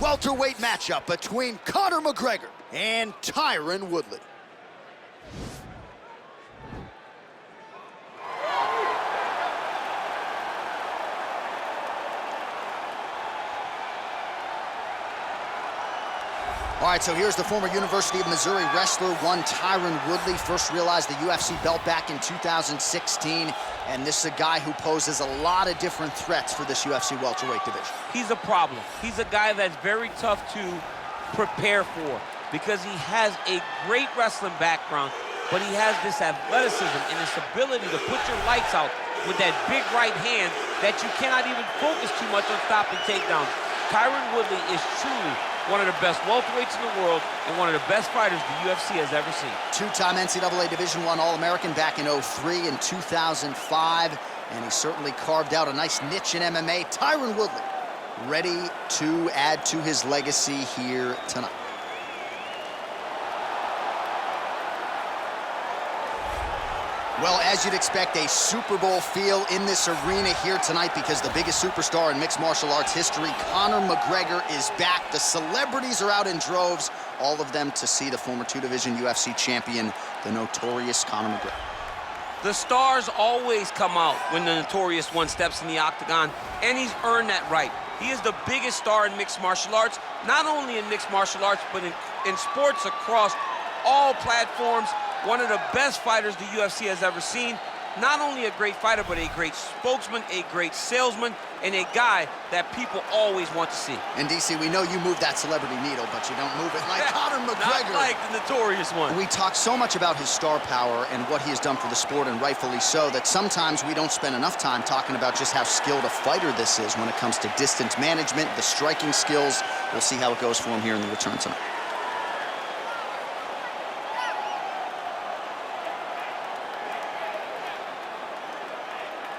welterweight matchup between Conor McGregor and Tyron Woodley. All right, so here's the former University of Missouri wrestler, one Tyron Woodley. First realized the UFC belt back in 2016, and this is a guy who poses a lot of different threats for this UFC welterweight division. He's a problem. He's a guy that's very tough to prepare for because he has a great wrestling background, but he has this athleticism and this ability to put your lights out with that big right hand that you cannot even focus too much on stopping takedowns. Tyron Woodley is truly one of the best welterweights in the world and one of the best fighters the UFC has ever seen. Two-time NCAA Division I All-American back in 2003 and 2005, and he certainly carved out a nice niche in MMA. Tyron Woodley ready to add to his legacy here tonight. Well, as you'd expect, a Super Bowl feel in this arena here tonight because the biggest superstar in mixed martial arts history, Conor McGregor, is back. The celebrities are out in droves, all of them to see the former two-division UFC champion, the notorious Conor McGregor. The stars always come out when the notorious one steps in the octagon, and he's earned that right. He is the biggest star in mixed martial arts, not only in mixed martial arts, but in sports across all platforms. One of the best fighters the UFC has ever seen. Not only a great fighter, but a great spokesman, a great salesman, and a guy that people always want to see. And DC, we know you move that celebrity needle, but you don't move it like Conor McGregor. Not like the notorious one. We talk so much about his star power and what he has done for the sport, and rightfully so, that sometimes we don't spend enough time talking about just how skilled a fighter this is when it comes to distance management, the striking skills. We'll see how it goes for him here in the return tonight.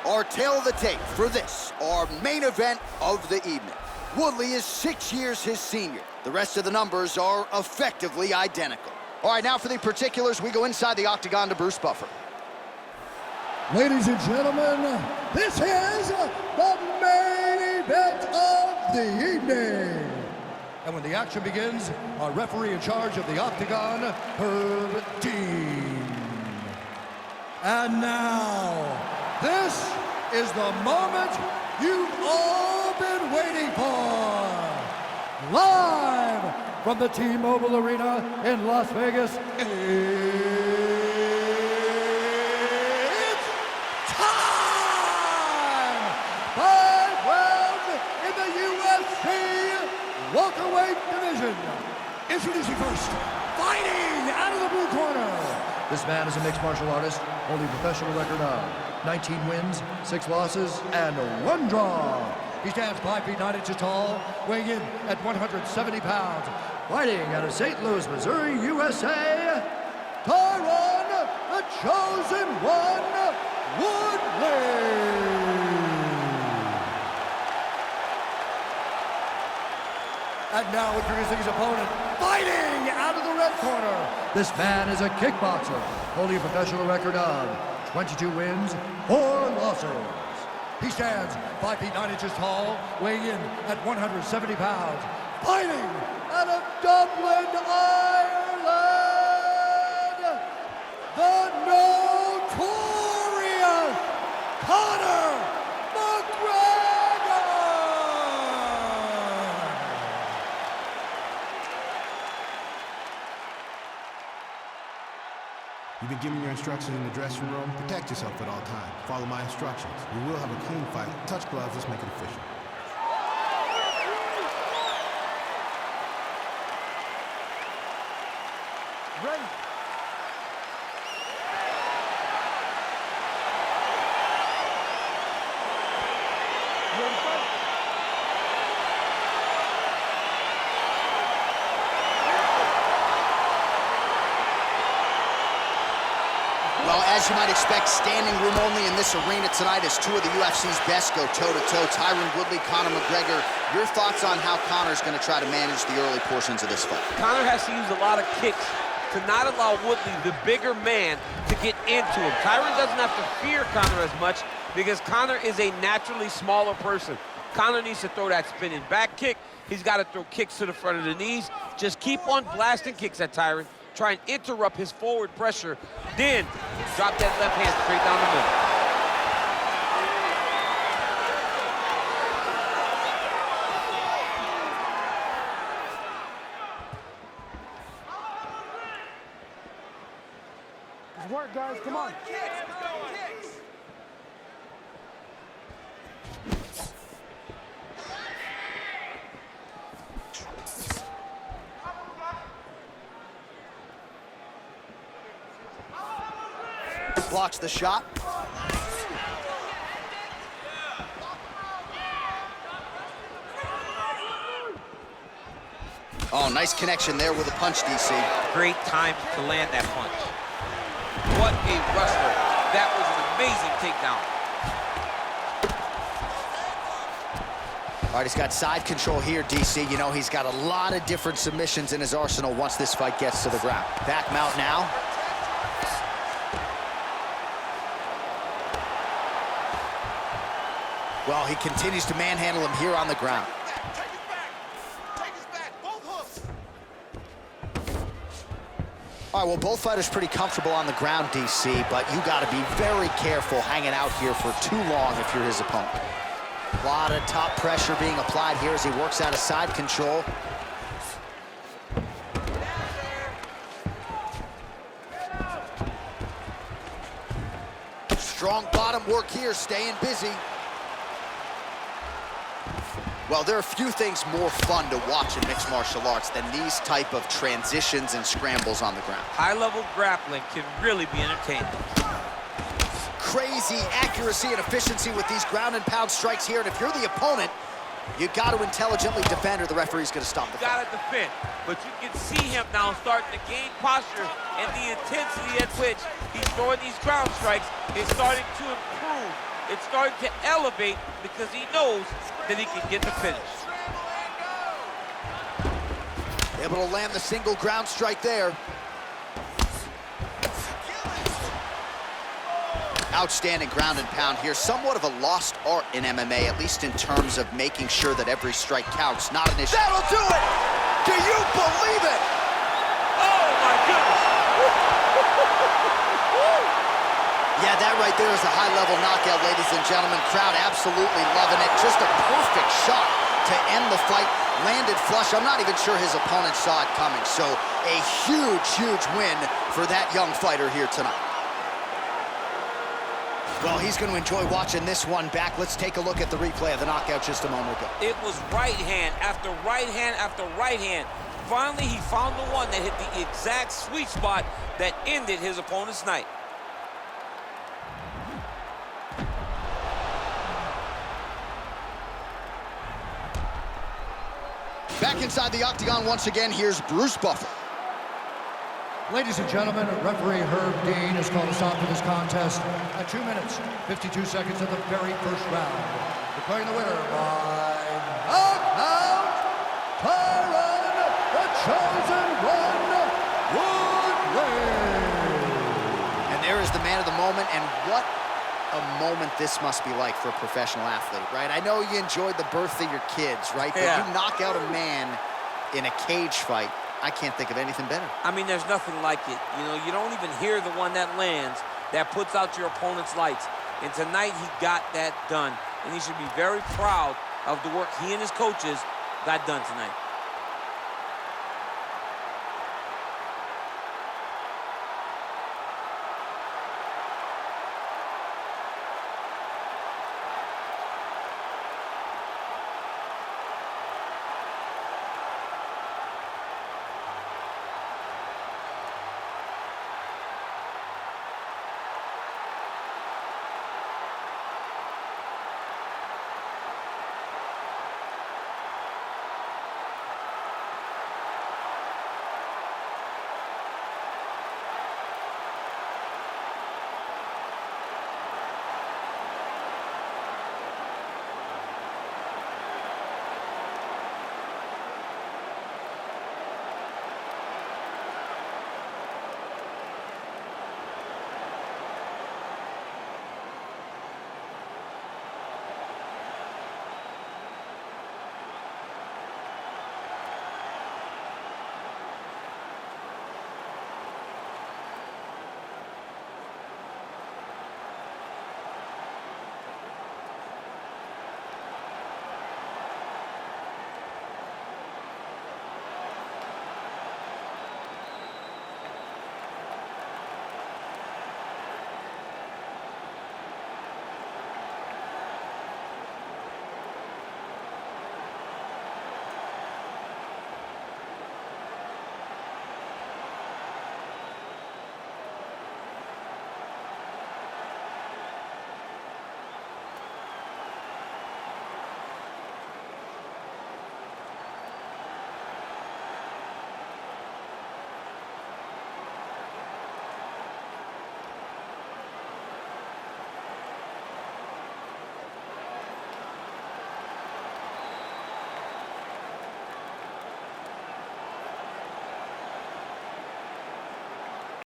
Our tale of the tape for this, our main event of the evening. Woodley is 6 years his senior. The rest of the numbers are effectively identical. All right, now for the particulars, we go inside the octagon to Bruce Buffer. Ladies and gentlemen, this is the main event of the evening. And when the action begins, our referee in charge of the octagon, Herb Dean. And now, this is the moment you've all been waiting for. Live from the T-Mobile Arena in Las Vegas, it's time! 5 rounds in the UFC welterweight division. Introducing first, fighting out of the blue corner. This man is a mixed martial artist, holding a professional record of 19 wins, 6 losses, and 1 draw. He stands 5 feet 9 inches tall, weighing in at 170 pounds. Fighting out of St. Louis, Missouri, USA, Tyron, the Chosen One, Woodley. And now introducing his opponent, fighting out of the red corner. This man is a kickboxer, holding a professional record of 22 wins, 4 losses. He stands 5 feet 9 inches tall, weighing in at 170 pounds. Fighting out of Dublin, Ireland, the notorious Conor McGregor! You've been given your instructions in the dressing room. Protect yourself at all times. Follow my instructions. We will have a clean fight. Touch gloves, let's make it official. Ready. Well, as you might expect, standing room only in this arena tonight as 2 of the UFC's best go toe-to-toe. Tyron Woodley, Conor McGregor. Your thoughts on how Conor's going to try to manage the early portions of this fight? Conor has to use a lot of kicks to not allow Woodley, the bigger man, to get into him. Tyron doesn't have to fear Conor as much because Conor is a naturally smaller person. Conor needs to throw that spinning back kick. He's got to throw kicks to the front of the knees. Just keep on blasting kicks at Tyron. Try and interrupt his forward pressure. Then drop that left hand straight down the middle. Good work, guys. Come on. Blocks the shot. Oh, nice connection there with a punch, DC. Great time to land that punch. What a wrestler. That was an amazing takedown. All right, he's got side control here, DC. You know, he's got a lot of different submissions in his arsenal once this fight gets to the ground. Back mount now. Well, he continues to manhandle him here on the ground. All right, well, both fighters pretty comfortable on the ground, DC, but you got to be very careful hanging out here for too long if you're his opponent. A lot of top pressure being applied here as he works out of side control. Strong bottom work here, staying busy. Well, there are few things more fun to watch in mixed martial arts than these type of transitions and scrambles on the ground. High-level grappling can really be entertaining. Crazy accuracy and efficiency with these ground and pound strikes here, and if you're the opponent, you got to intelligently defend or the referee's going to stop the fight. Got to defend, but you can see him now starting to gain posture, and the intensity at which he's throwing these ground strikes is starting to improve. It's starting to elevate because he knows that he can get the finish. Able to land the single ground strike there. Outstanding ground and pound here. Somewhat of a lost art in MMA, at least in terms of making sure that every strike counts. Not an issue. That'll do it! Do you believe it? Oh, my goodness! Yeah, that right there is a high-level knockout, ladies and gentlemen. Crowd absolutely loving it. Just a perfect shot to end the fight. Landed flush. I'm not even sure his opponent saw it coming. So a huge, huge win for that young fighter here tonight. Well, he's going to enjoy watching this one back. Let's take a look at the replay of the knockout just a moment ago. It was right hand after right hand after right hand. Finally, he found the one that hit the exact sweet spot that ended his opponent's night. Back inside the octagon once again, here's Bruce Buffer. Ladies and gentlemen, referee Herb Dean has called a stop to this contest at 2 minutes, 52 seconds of the very first round. Declaring the winner by knockout, Tyron, the Chosen One, Woodley. And there is the man of the moment, and what a moment this must be like for a professional athlete, right? I know you enjoyed the birth of your kids, right? But yeah. You knock out a man in a cage fight. I can't think of anything better. I mean, there's nothing like it. You know, you don't even hear the one that lands, that puts out your opponent's lights. And tonight, he got that done. And he should be very proud of the work he and his coaches got done tonight.